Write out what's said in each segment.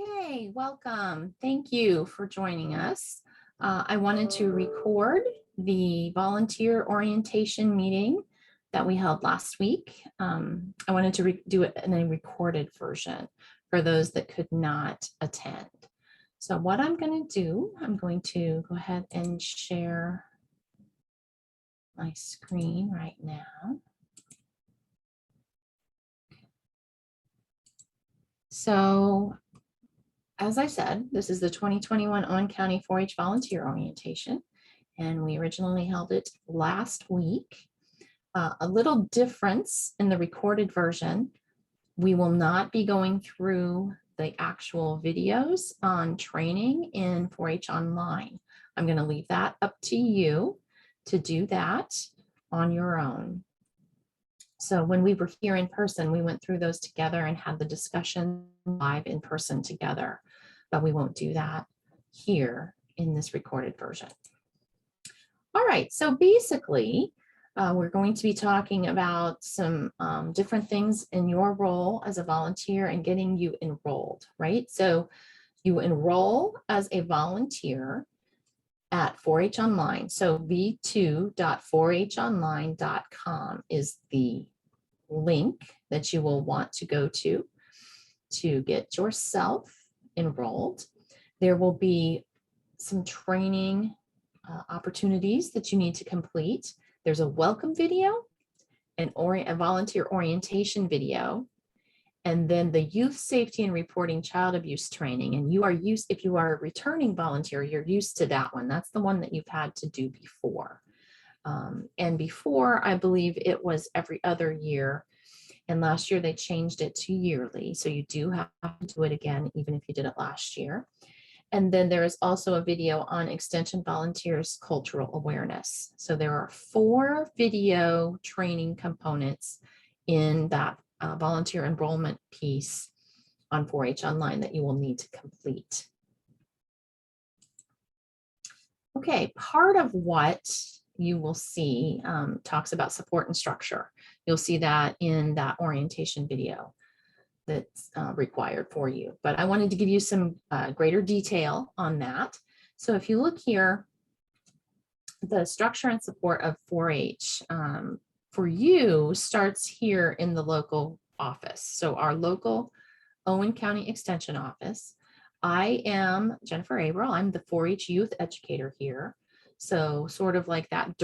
Okay, welcome. Thank you for joining us. I wanted to record the volunteer orientation meeting that we held last week. I wanted to do it in a recorded version for those that could not attend. So what I'm going to do, I'm going to go ahead and share my screen right now. So as I said, this is the 2021 Owen County 4-H Volunteer Orientation, and we originally held it last week. A little difference in the recorded version, we will not be going through the actual videos on training in 4-H Online. I'm going to leave that up to you to do that on your own. So when we were here in person, we went through those together and had the discussion live in person together, but we won't do that here in this recorded version. All right, so basically, we're going to be talking about some different things in your role as a volunteer and getting you enrolled, right? So you enroll as a volunteer at 4-H Online. So v2.4honline.com is the link that you will want to go to get yourself enrolled. There will be some training opportunities that you need to complete. There's a welcome video, a volunteer orientation video, and then the youth safety and reporting child abuse training. And you are used, if you are a returning volunteer, you're used to that one. That's the one that you've had to do before. And before, I believe it was every other year. And last year they changed it to yearly. So you do have to do it again, even if you did it last year. And then there is also a video on Extension Volunteers Cultural Awareness. So there are 4 video training components in that volunteer enrollment piece on 4-H Online that you will need to complete. Okay, part of what you will see talks about support and structure. You'll see that in that orientation video that's required for you. But I wanted to give you some greater detail on that. So if you look here, the structure and support of 4-H for you starts here in the local office. So our local Owen County Extension office. I am Jennifer Averill. I'm the 4-H youth educator here. So sort of like that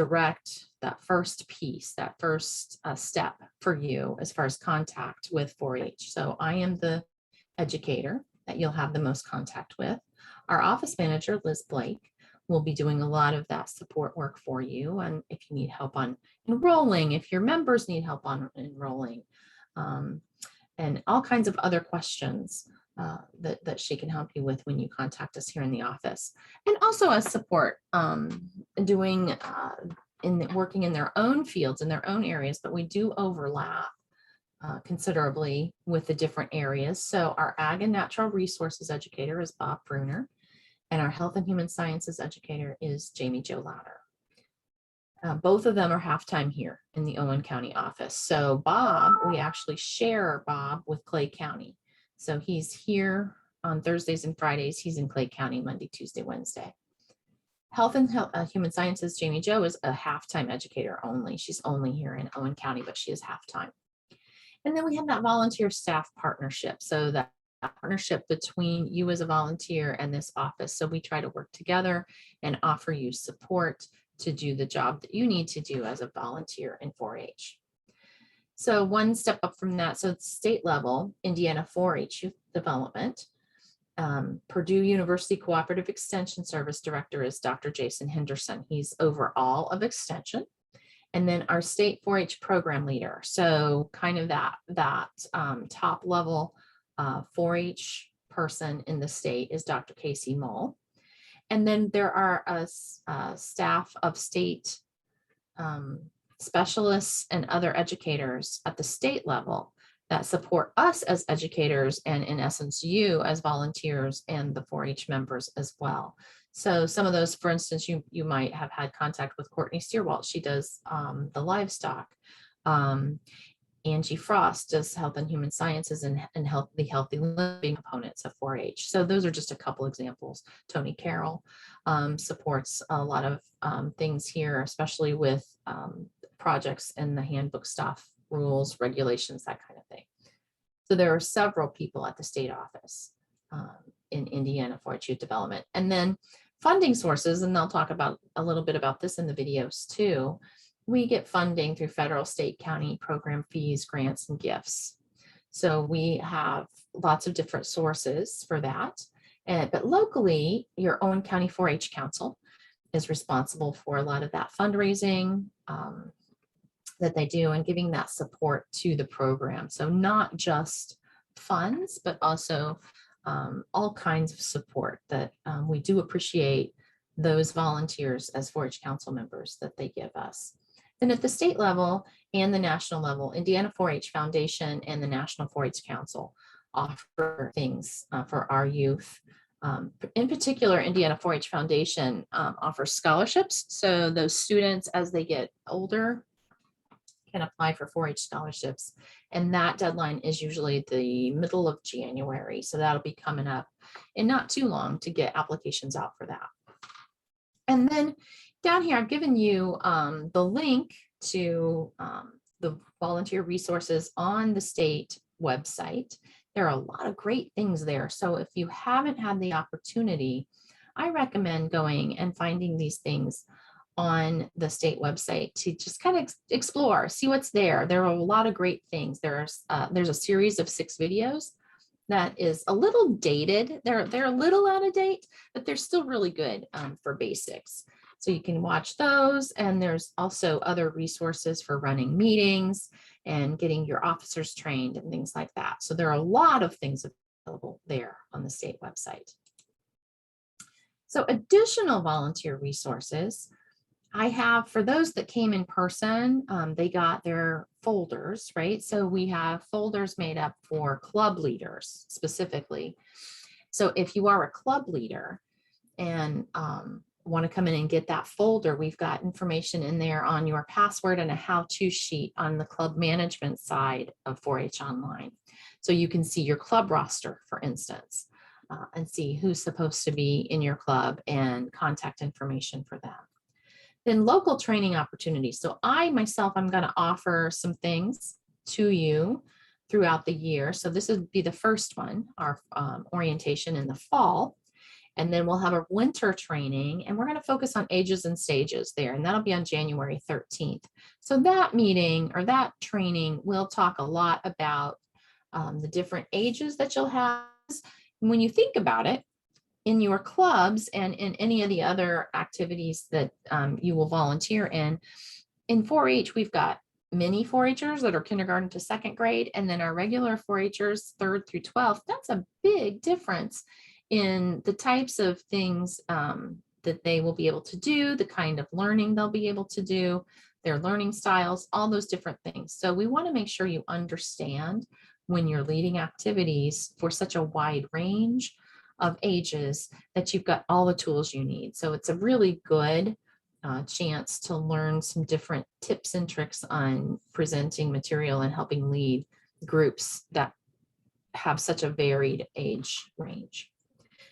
first piece, that first step for you as far as contact with 4-H. So I am the educator that you'll have the most contact with. Our office manager, Liz Blake, will be doing a lot of that support work for you. And if you need help on enrolling, if your members need help on enrolling, and all kinds of other questions that she can help you with when you contact us here in the office. And also as support, working in their own fields, in their own areas, but we do overlap considerably with the different areas. So our Ag and Natural Resources educator is Bob Bruner, and our Health and Human Sciences educator is Jamie Jo Lauder. Both of them are half-time here in the Owen County office. So Bob, we actually share Bob with Clay County. So he's here on Thursdays and Fridays. He's in Clay County Monday, Tuesday, Wednesday. Health and Human Sciences, Jamie Jo is a half-time educator only. She's only here in Owen County, but she is half-time. And then we have that volunteer staff partnership. So that partnership between you as a volunteer and this office. So we try to work together and offer you support to do the job that you need to do as a volunteer in 4-H. So one step up from that, so state level, Indiana 4-H Youth Development, Purdue University Cooperative Extension Service Director is Dr. Jason Henderson. He's over all of Extension. And then our state 4-H program leader. So kind of that top level 4-H person in the state is Dr. Casey Mull. And then there are a staff of state specialists and other educators at the state level that support us as educators and in essence you as volunteers and the 4-H members as well. So some of those, for instance, you might have had contact with Courtney Steerwalt. She does the livestock. Angie Frost does health and human sciences and healthy living components of 4-H. So those are just a couple examples. Tony Carroll supports a lot of things here, especially with projects and the handbook stuff, rules, regulations, that kind of thing. So there are several people at the state office in Indiana for youth development. And then funding sources, and I'll talk about a little bit about this in the videos too. We get funding through federal, state, county program fees, grants, and gifts. So we have lots of different sources for that. But locally, your own county 4-H council is responsible for a lot of that fundraising that they do and giving that support to the program. So not just funds, but also all kinds of support that we do appreciate those volunteers as 4-H council members that they give us. Then at the state level and the national level, Indiana 4-H Foundation and the National 4-H Council offer things for our youth. In particular, Indiana 4-H Foundation offers scholarships. So those students, as they get older, can apply for 4-H scholarships. And that deadline is usually the middle of January. So that'll be coming up in not too long to get applications out for that. And then down here, I've given you the link to the volunteer resources on the state website. There are a lot of great things there. So if you haven't had the opportunity, I recommend going and finding these things on the state website to just kind of explore, see what's there. There are a lot of great things. There's a series of 6 videos that is a little dated. They're a little out of date, but they're still really good for basics. So you can watch those, and there's also other resources for running meetings and getting your officers trained and things like that. So there are a lot of things available there on the state website. So additional volunteer resources I have for those that came in person, they got their folders, right? So we have folders made up for club leaders specifically. So if you are a club leader and want to come in and get that folder, we've got information in there on your password and a how-to sheet on the club management side of 4-H Online. So you can see your club roster, for instance, and see who's supposed to be in your club and contact information for them. Then local training opportunities. So I myself, I'm going to offer some things to you throughout the year. So this would be the first one, our orientation in the fall. And then we'll have a winter training, and we're going to focus on ages and stages there. And that'll be on January 13th. So that meeting or that training will talk a lot about the different ages that you'll have. When you think about it, in your clubs and in any of the other activities that you will volunteer in 4-H, we've got mini 4-Hers that are kindergarten to 2nd grade, and then our regular 4-Hers 3rd through 12th. That's a big difference in the types of things that they will be able to do, the kind of learning they'll be able to do, their learning styles, all those different things. So we want to make sure you understand when you're leading activities for such a wide range of ages that you've got all the tools you need. So it's a really good chance to learn some different tips and tricks on presenting material and helping lead groups that have such a varied age range.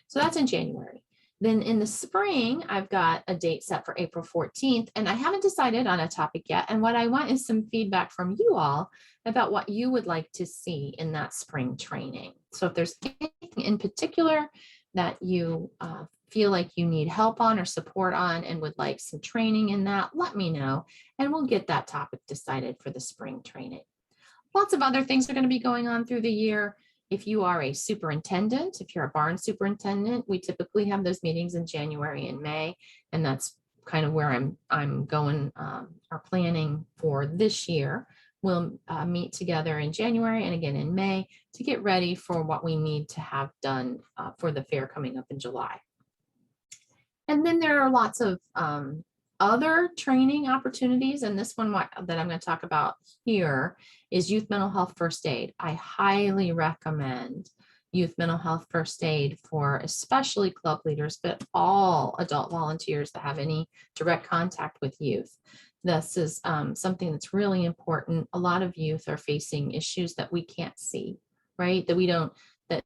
So that's in January. Then in the spring, I've got a date set for April 14th, and I haven't decided on a topic yet. And what I want is some feedback from you all about what you would like to see in that spring training. So if there's anything in particular that you feel like you need help on or support on and would like some training in that, let me know, and we'll get that topic decided for the spring training. Lots of other things are going to be going on through the year. If you are a superintendent, if you're a barn superintendent, we typically have those meetings in January and May, and that's kind of where I'm going, our planning for this year. We'll meet together in January and again in May to get ready for what we need to have done for the fair coming up in July. And then there are lots of other training opportunities, and this one that I'm going to talk about here is youth mental health first aid. I highly recommend youth mental health first aid for especially club leaders, but all adult volunteers that have any direct contact with youth. This is something that's really important. A lot of youth are facing issues that we can't see, right? That we don't, that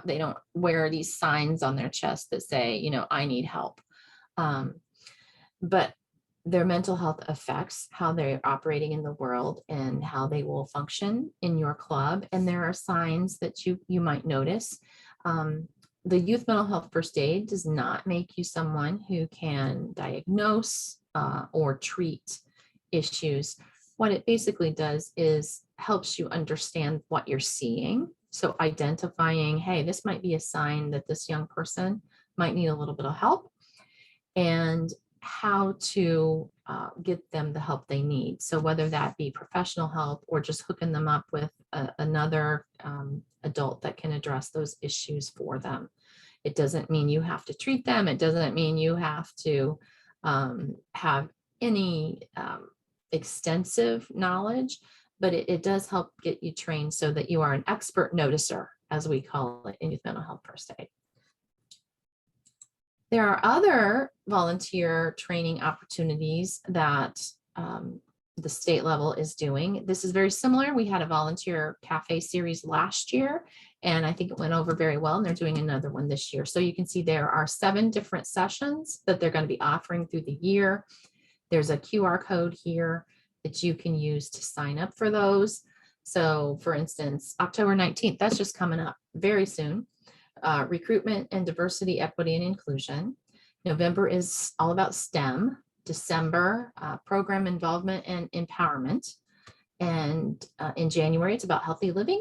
they don't wear these signs on their chest that say, you know, I need help. But their mental health affects how they're operating in the world and how they will function in your club. And there are signs that you might notice. The youth mental health first aid does not make you someone who can diagnose or treat issues. What it basically does is helps you understand what you're seeing. So identifying, hey, this might be a sign that this young person might need a little bit of help, and how to get them the help they need. So whether that be professional help or just hooking them up with another adult that can address those issues for them. It doesn't mean you have to treat them. It doesn't mean you have to have any extensive knowledge, but it does help get you trained so that you are an expert noticer, as we call it in youth mental health first aid. There are other volunteer training opportunities that the state level is doing. This is very similar. We had a volunteer cafe series last year, and I think it went over very well, and they're doing another one this year. So you can see there are 7 different sessions that they're going to be offering through the year. There's a QR code here that you can use to sign up for those. So for instance, October 19th, that's just coming up very soon. Recruitment and diversity, equity, and inclusion. November is all about STEM. December, program involvement and empowerment. And in January, it's about healthy living.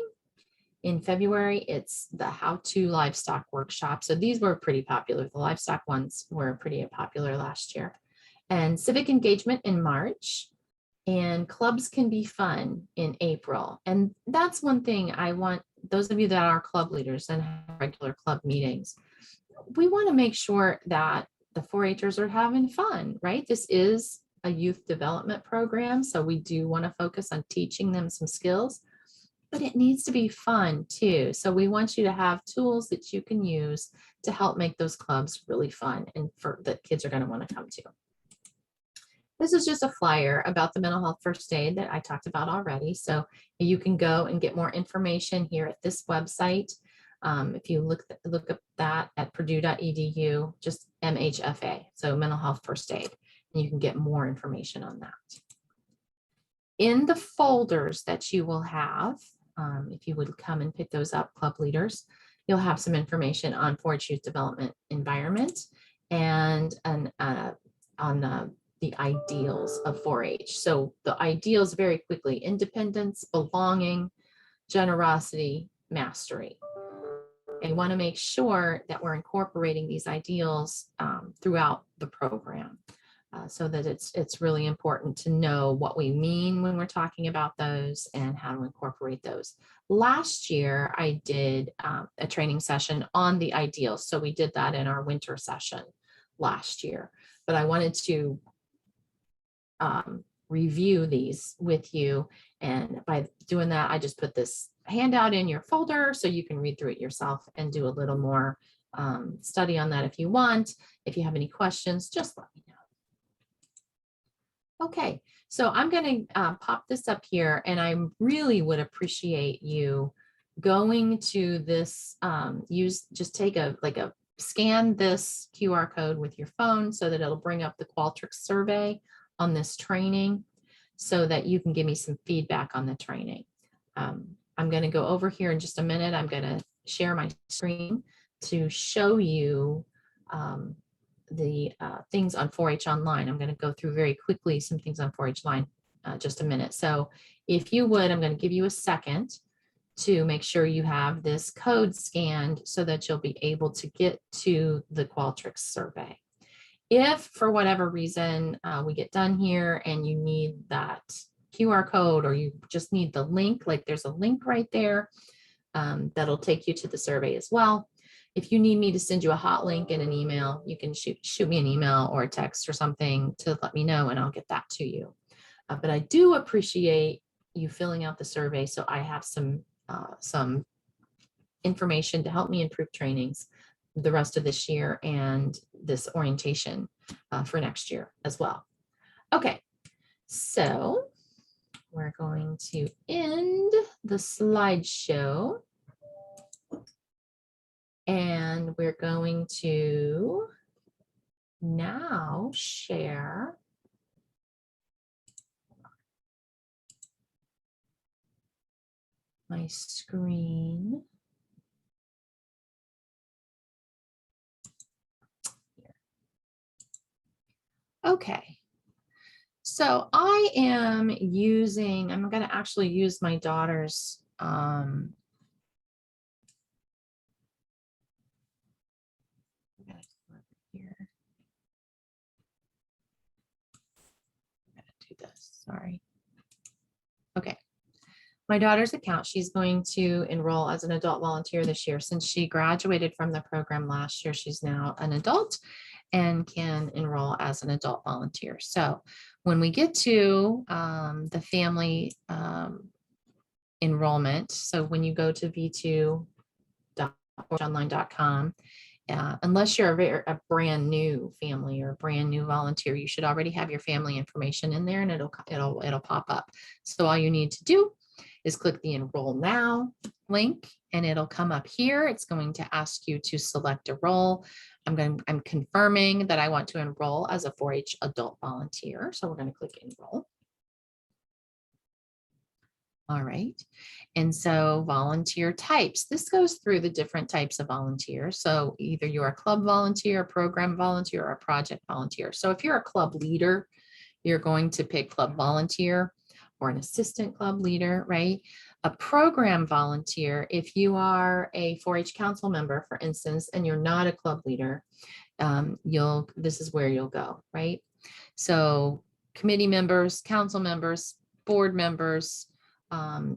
In February, it's the how-to livestock workshop. So these were pretty popular. The livestock ones were pretty popular last year. And civic engagement in March. And clubs can be fun in April. And that's one thing I want those of you that are club leaders and have regular club meetings. We want to make sure that the 4-Hers are having fun, right? This is a youth development program, so we do want to focus on teaching them some skills, but it needs to be fun too. So we want you to have tools that you can use to help make those clubs really fun and for that kids are going to want to come to. This is just a flyer about the mental health first aid that I talked about already. So you can go and get more information here at this website. If you look up that at purdue.edu, just MHFA, so mental health first aid, and you can get more information on that. In the folders that you will have, if you would come and pick those up, club leaders, you'll have some information on 4-H youth development environment and on the ideals of 4-H. So the ideals very quickly: independence, belonging, generosity, mastery. I want to make sure that we're incorporating these ideals throughout the program so that it's really important to know what we mean when we're talking about those and how to incorporate those. Last year, I did a training session on the ideals. So we did that in our winter session last year, but I wanted to review these with you. And by doing that, I just put this handout in your folder so you can read through it yourself and do a little more study on that if you want. If you have any questions, just let me know. Okay, so I'm going to pop this up here, and I really would appreciate you going to this, just take a scan this QR code with your phone so that it'll bring up the Qualtrics survey on this training so that you can give me some feedback on the training. I'm going to go over here in just a minute. I'm going to share my screen to show you the things on 4-H Online. I'm going to go through very quickly some things on 4-H Online just a minute. So if you would, I'm going to give you a second to make sure you have this code scanned so that you'll be able to get to the Qualtrics survey. If for whatever reason we get done here and you need that QR code or you just need the link, like there's a link right there that'll take you to the survey as well. If you need me to send you a hot link in an email, you can shoot me an email or a text or something to let me know and I'll get that to you. But I do appreciate you filling out the survey so I have some information to help me improve trainings the rest of this year and this orientation for next year as well. Okay, So we're going to end the slideshow and we're going to now share my screen. Okay. So I am using, I'm going to actually use my daughter's here. I'm going to do this, sorry. Okay. My daughter's account, she's going to enroll as an adult volunteer this year. Since she graduated from the program last year, she's now an adult and can enroll as an adult volunteer. So when we get to the family enrollment, so when you go to v2.online.com, unless you're a brand new family or a brand new volunteer, you should already have your family information in there and it'll pop up. So all you need to do is click the Enroll Now link and it'll come up here. It's going to ask you to select a role. I'm confirming that I want to enroll as a 4-H adult volunteer. So we're going to click Enroll. All right. And so volunteer types, this goes through the different types of volunteers. So either you're a club volunteer, a program volunteer, or a project volunteer. So if you're a club leader, you're going to pick club volunteer or an assistant club leader, right? A program volunteer, if you are a 4-H council member, for instance, and you're not a club leader, this is where you'll go, right? So committee members, council members, board members,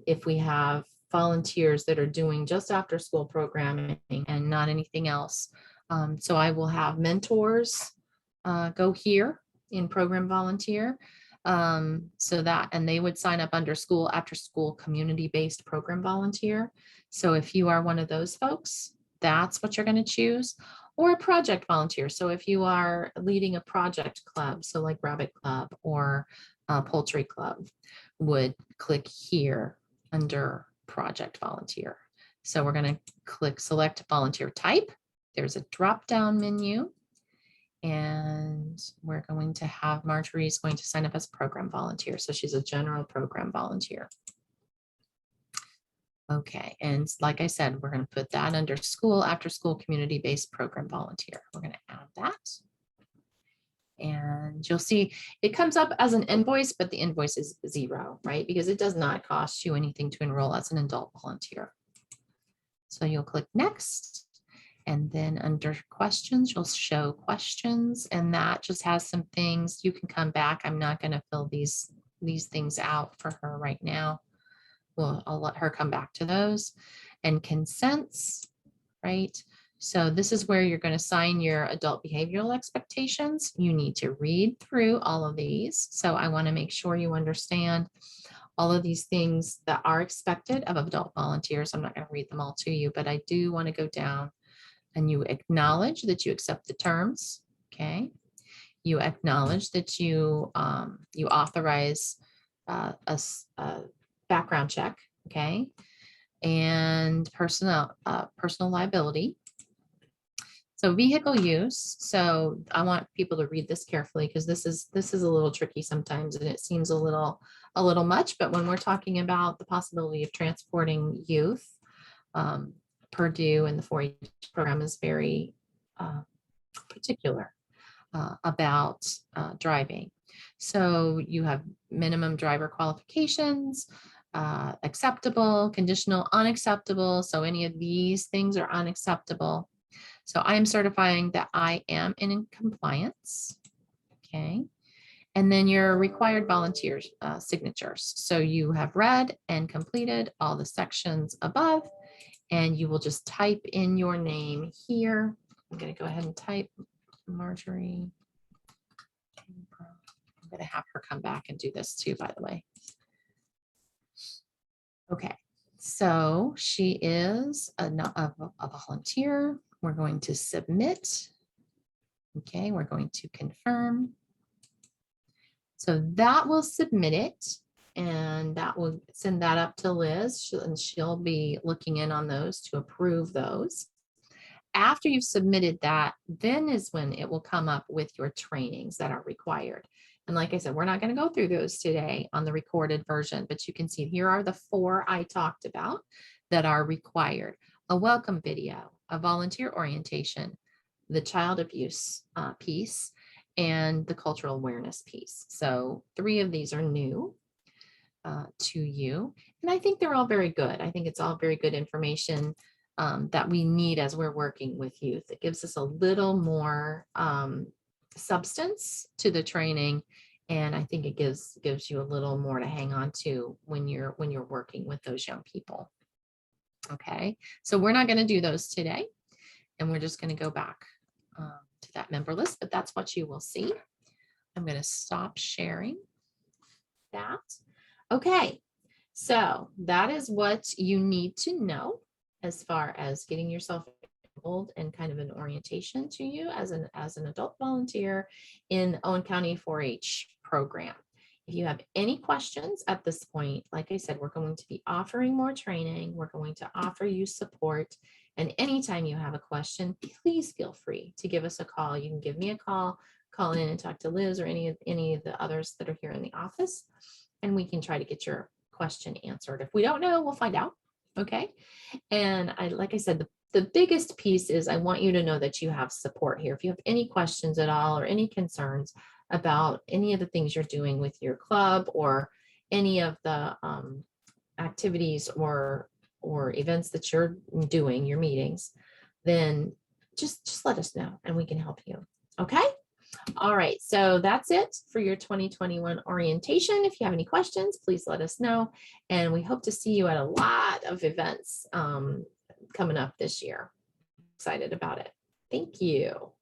if we have volunteers that are doing just after school programming and not anything else. So I will have mentors go here in program volunteer. So that, and they would sign up under school after school community-based program volunteer. So if you are one of those folks, that's what you're going to choose, or a project volunteer. So if you are leading a project club, so like Rabbit Club or Poultry Club, would click here under project volunteer. So we're going to click select volunteer type. There's a drop-down menu. And we're going to have Marjorie is going to sign up as a program volunteer. So she's a general program volunteer. Okay, and like I said, we're going to put that under school after school community-based program volunteer. We're going to add that. And you'll see it comes up as an invoice, but the invoice is 0, right? Because it does not cost you anything to enroll as an adult volunteer. So you'll click next. And then under questions, you'll show questions, and that just has some things you can come back. I'm not going to fill these things out for her right now. Well, I'll let her come back to those. And consents, right? So this is where you're going to sign your adult behavioral expectations. You need to read through all of these. So I want to make sure you understand all of these things that are expected of adult volunteers. I'm not going to read them all to you, but I do want to go down. And you acknowledge that you accept the terms, okay? You acknowledge that you authorize a background check, okay? And personal liability. So vehicle use. So I want people to read this carefully because this is a little tricky sometimes, and it seems a little much. But when we're talking about the possibility of transporting youth, Purdue and the 4-H program is very particular about driving. So you have minimum driver qualifications, acceptable, conditional, unacceptable. So any of these things are unacceptable. So I am certifying that I am in compliance. Okay. And then your required volunteers signatures. So you have read and completed all the sections above. And you will just type in your name here. I'm going to go ahead and type Marjorie. I'm going to have her come back and do this too, by the way. Okay, so she is a volunteer. We're going to submit. Okay, we're going to confirm. So that will submit it, and that will send that up to Liz, and she'll be looking in on those to approve those. After you've submitted that, then is when it will come up with your trainings that are required. And like I said, we're not going to go through those today on the recorded version, but you can see here are the 4 I talked about that are required: a welcome video, a volunteer orientation, the child abuse piece, and the cultural awareness piece. So 3 of these are new to you. And I think they're all very good. I think it's all very good information that we need as we're working with youth. It gives us a little more substance to the training. And I think it gives you a little more to hang on to when you're working with those young people. Okay, so we're not going to do those today, and we're just going to go back to that member list, but that's what you will see. I'm going to stop sharing that. Okay, so that is what you need to know as far as getting yourself enrolled and kind of an orientation to you as an adult volunteer in Owen County 4-H program. If you have any questions at this point, like I said, we're going to be offering more training. We're going to offer you support. And anytime you have a question, please feel free to give us a call. You can give me a call in and talk to Liz or any of the others that are here in the office, and we can try to get your question answered. If we don't know, we'll find out. Okay. And like I said, the biggest piece is I want you to know that you have support here. If you have any questions at all or any concerns about any of the things you're doing with your club or any of the activities or events that you're doing, your meetings, then just let us know and we can help you. Okay. All right, so that's it for your 2021 orientation. If you have any questions, please let us know. And we hope to see you at a lot of events coming up this year. Excited about it. Thank you.